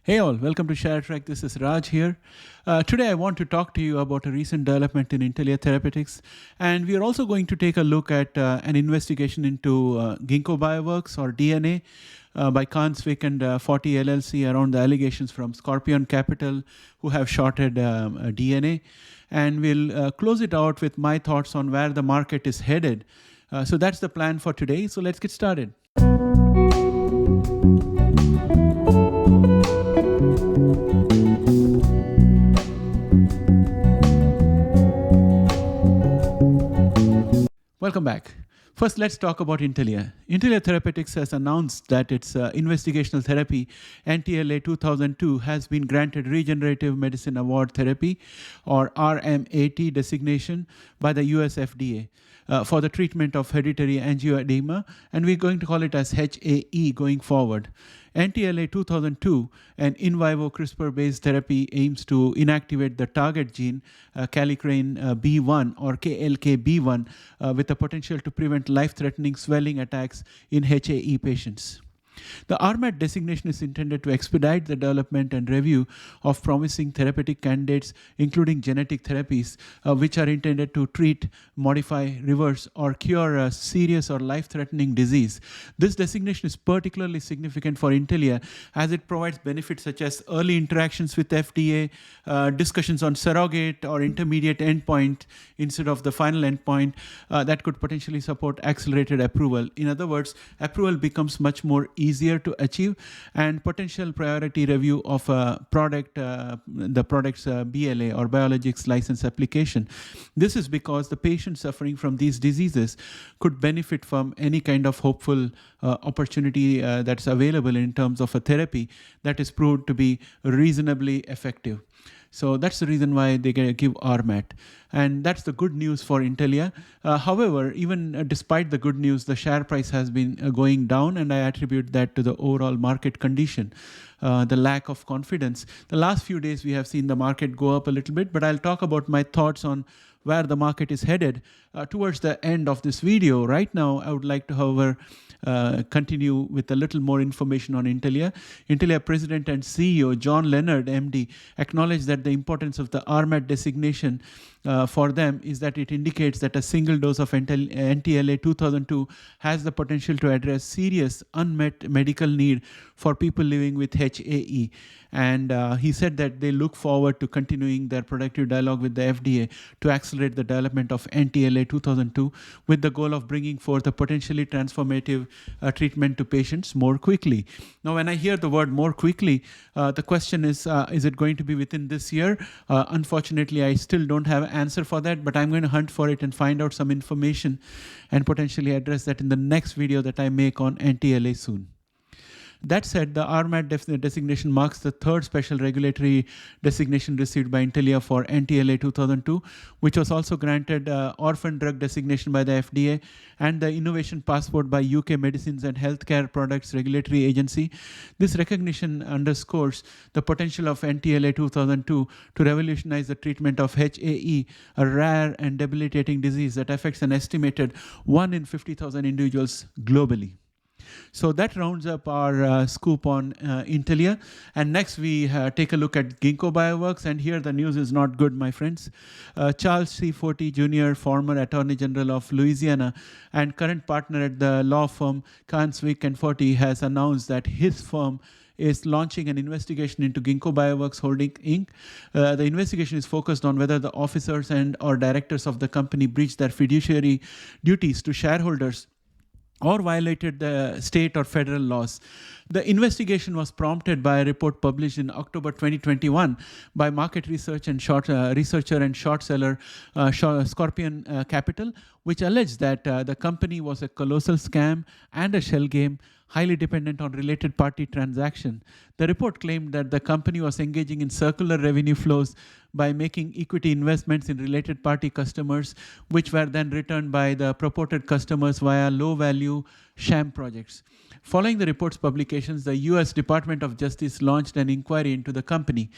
Hey all, welcome to Sharetreck. This is Raj here. Today I want to talk to you about a recent development in Intellia Therapeutics, and we are also going to take a look at an investigation into Ginkgo Bioworks or DNA by Kansvik and 40 LLC around the allegations from Scorpion Capital who have shorted DNA. And we'll close it out with my thoughts on where the market is headed. So that's the plan for today. So let's get started. Welcome back. First, let's talk about Intellia. Intellia Therapeutics has announced that its investigational therapy, NTLA 2002, has been granted Regenerative Medicine Award Therapy, or RMAT designation by the US FDA for the treatment of hereditary angioedema, and we're going to call it as HAE going forward. NTLA 2002, an in vivo CRISPR-based therapy, aims to inactivate the target gene, kallikrein B1 or KLKB1, with the potential to prevent life-threatening swelling attacks in HAE patients. The RMAT designation is intended to expedite the development and review of promising therapeutic candidates, including genetic therapies, which are intended to treat, modify, reverse, or cure a serious or life-threatening disease. This designation is particularly significant for Intellia as it provides benefits such as early interactions with FDA, discussions on surrogate or intermediate endpoint instead of the final endpoint that could potentially support accelerated approval. In other words, approval becomes much more easier to achieve, and potential priority review of a product, the product's BLA or biologics license application. This is because the patients suffering from these diseases could benefit from any kind of hopeful opportunity that's available in terms of a therapy that is proved to be reasonably effective. So that's the reason why they give RMAT. And that's the good news for Intellia. However, even despite the good news, the share price has been going down, and I attribute that to the overall market condition, the lack of confidence. The last few days we have seen the market go up a little bit, but I'll talk about my thoughts on where the market is headed towards the end of this video. Right now, I would like to, however, continue with a little more information on Intellia. Intellia President and CEO John Leonard, MD, acknowledged that the importance of the RMAT designation for them is that it indicates that a single dose of NTLA 2002 has the potential to address serious unmet medical need for people living with HAE. And he said that they look forward to continuing their productive dialogue with the FDA to accelerate the development of NTLA 2002 with the goal of bringing forth a potentially transformative treatment to patients more quickly. Now, when I hear the word more quickly, the question is it going to be within this year? Unfortunately, I still don't have an answer for that, but I'm going to hunt for it and find out some information and potentially address that in the next video that I make on NTLA soon. That said, the RMAT designation marks the third special regulatory designation received by Intellia for NTLA 2002, which was also granted orphan drug designation by the FDA and the Innovation Passport by UK Medicines and Healthcare Products Regulatory Agency. This recognition underscores the potential of NTLA 2002 to revolutionize the treatment of HAE, a rare and debilitating disease that affects an estimated 1 in 50,000 individuals globally. So that rounds up our scoop on Intellia. And next we take a look at Ginkgo Bioworks. And here the news is not good, my friends. Charles C. Forty Jr., former Attorney General of Louisiana and current partner at the law firm Kansvik and Forty, has announced that his firm is launching an investigation into Ginkgo Bioworks Holding Inc. The investigation is focused on whether the officers and or directors of the company breached their fiduciary duties to shareholders or violated the state or federal laws. The investigation was prompted by a report published in October 2021 by market research and researcher and short seller Scorpion Capital, which alleged that the company was a colossal scam and a shell game, highly dependent on related party transaction. The report claimed that the company was engaging in circular revenue flows by making equity investments in related party customers, which were then returned by the purported customers via low-value sham projects. Following the report's publications, the US Department of Justice launched an inquiry into the company.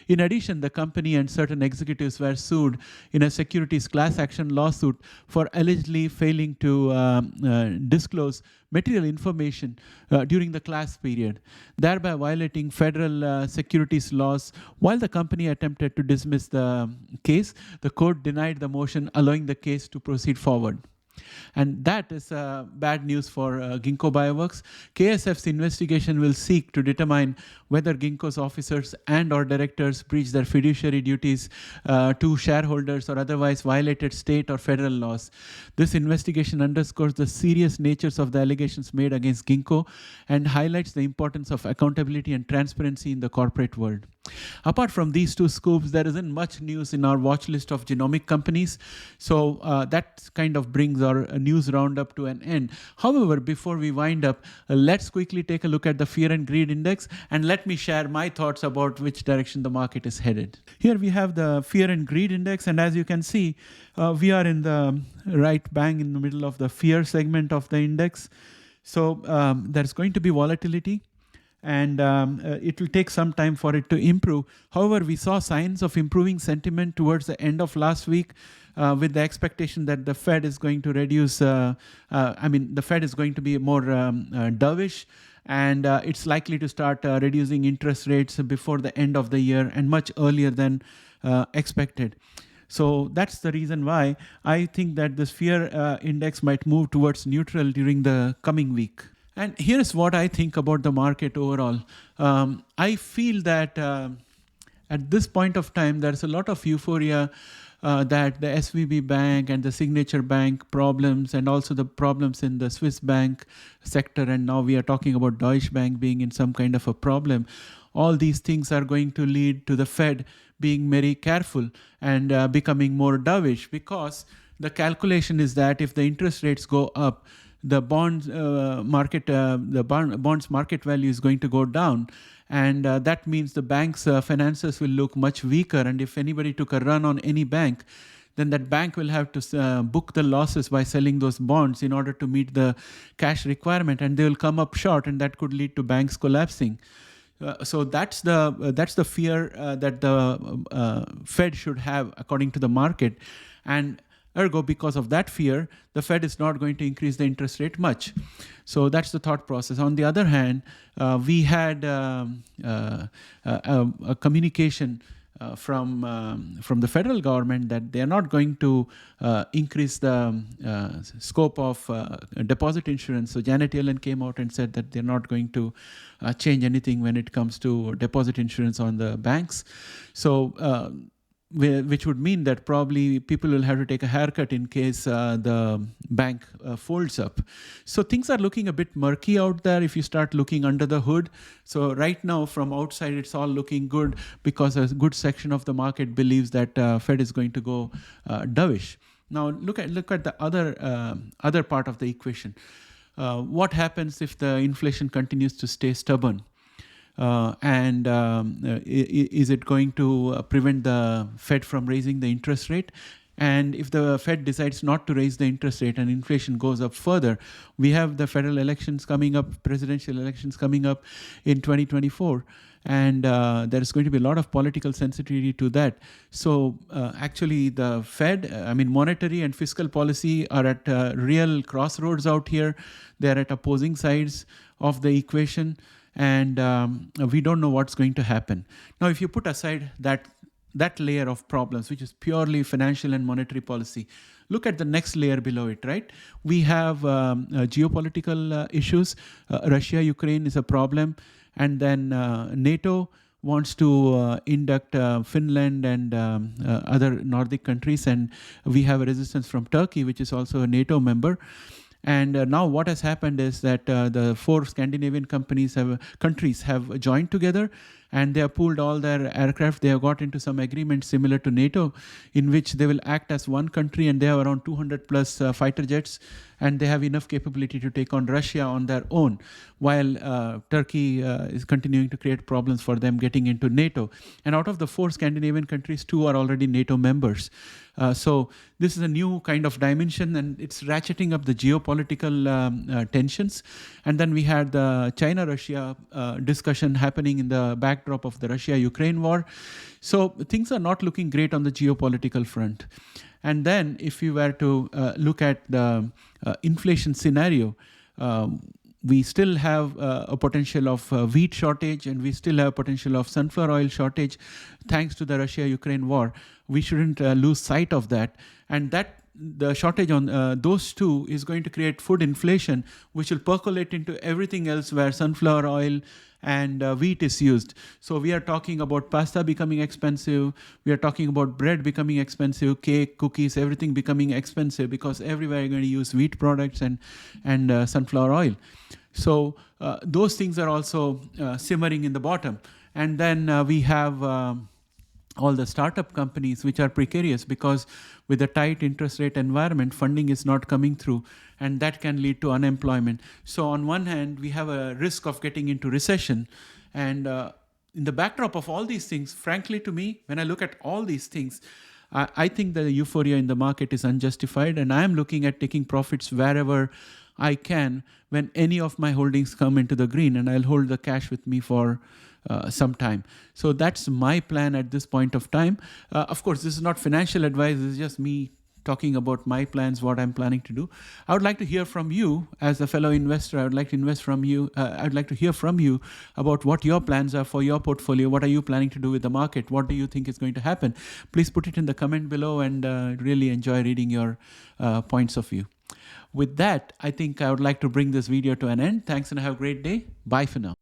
In addition, the company and certain executives were sued in a securities class action lawsuit for allegedly failing to disclose material information during the class period, thereby violating federal securities laws. While the company attempted to dismiss the case, the court denied the motion, allowing the case to proceed forward. And that is bad news for Ginkgo Bioworks. KSF's investigation will seek to determine whether Ginkgo's officers and or directors breached their fiduciary duties to shareholders or otherwise violated state or federal laws. This investigation underscores the serious natures of the allegations made against Ginkgo and highlights the importance of accountability and transparency in the corporate world. Apart from these two scoops, there isn't much news in our watch list of genomic companies. So that kind of brings our news roundup to an end. However, before we wind up, let's quickly take a look at the Fear and Greed Index, and let me share my thoughts about which direction the market is headed. Here we have the Fear and Greed Index, and as you can see, we are in the right bang in the middle of the fear segment of the index. So there's going to be volatility, and it will take some time for it to improve. However, we saw signs of improving sentiment towards the end of last week with the expectation that the Fed is going to reduce, the Fed is going to be more dovish, and it's likely to start reducing interest rates before the end of the year and much earlier than expected. So that's the reason why I think that this fear index might move towards neutral during the coming week. And here's what I think about the market overall. I feel that at this point of time, there's a lot of euphoria that the SVB Bank and the Signature Bank problems, and also the problems in the Swiss bank sector, and now we are talking about Deutsche Bank being in some kind of a problem. All these things are going to lead to the Fed being very careful and becoming more dovish, because the calculation is that if the interest rates go up, the bonds market value is going to go down, and that means the bank's finances will look much weaker. And if anybody took a run on any bank, then that bank will have to book the losses by selling those bonds in order to meet the cash requirement, and they will come up short, and that could lead to banks collapsing. So that's the fear that the Fed should have, according to the market. And ergo, because of that fear, the Fed is not going to increase the interest rate much. So that's the thought process. On the other hand, we had a communication from the federal government that they are not going to increase the scope of deposit insurance. So Janet Yellen came out and said that they're not going to change anything when it comes to deposit insurance on the banks. So which would mean that probably people will have to take a haircut in case the bank folds up. So things are looking a bit murky out there if you start looking under the hood. So right now from outside, it's all looking good because a good section of the market believes that Fed is going to go dovish. Now look at the other part of the equation. What happens if the inflation continues to stay stubborn? Is it going to prevent the Fed from raising the interest rate? And if the Fed decides not to raise the interest rate and inflation goes up further, we have the federal elections coming up, presidential elections coming up in 2024. And there is going to be a lot of political sensitivity to that. So actually the Fed, monetary and fiscal policy are at real crossroads out here. They're at opposing sides of the equation. And we don't know what's going to happen. Now, if you put aside that layer of problems, which is purely financial and monetary policy, look at the next layer below it, right? We have geopolitical issues. Russia, Ukraine is a problem. And then NATO wants to induct Finland and other Nordic countries. And we have a resistance from Turkey, which is also a NATO member. And now what has happened is that the 4 Scandinavian countries have joined together, and they have pooled all their aircraft. They have got into some agreement similar to NATO, in which they will act as one country, and they have around 200 plus fighter jets, and they have enough capability to take on Russia on their own, while Turkey is continuing to create problems for them getting into NATO. And out of the 4 Scandinavian countries, 2 are already NATO members. So this is a new kind of dimension, and it's ratcheting up the geopolitical tensions. And then we had the China-Russia discussion happening in the backdrop of the Russia-Ukraine war. So things are not looking great on the geopolitical front. And then if you were to look at the inflation scenario, we still have a potential of wheat shortage, and we still have potential of sunflower oil shortage thanks to the Russia-Ukraine war. We shouldn't lose sight of that. And that the shortage on those 2 is going to create food inflation, which will percolate into everything else where sunflower oil and wheat is used. So we are talking about pasta becoming expensive. We are talking about bread becoming expensive, cake, cookies, everything becoming expensive, because everywhere you're going to use wheat products and sunflower oil. So those things are also simmering in the bottom. And then we have all the startup companies which are precarious, because with the tight interest rate environment, funding is not coming through, and that can lead to unemployment. So on one hand, we have a risk of getting into recession. And in the backdrop of all these things, frankly to me, when I look at all these things, I think the euphoria in the market is unjustified, and I am looking at taking profits wherever I can when any of my holdings come into the green, and I'll hold the cash with me for some time. So that's my plan at this point of time. Of course, this is not financial advice. This is just me talking about my plans, what I'm planning to do. I would like to hear from you as a fellow investor. I would like to invest from you. I'd like to hear from you about what your plans are for your portfolio. What are you planning to do with the market? What do you think is going to happen? Please put it in the comment below, and really enjoy reading your points of view. With that, I think I would like to bring this video to an end. Thanks, and have a great day. Bye for now.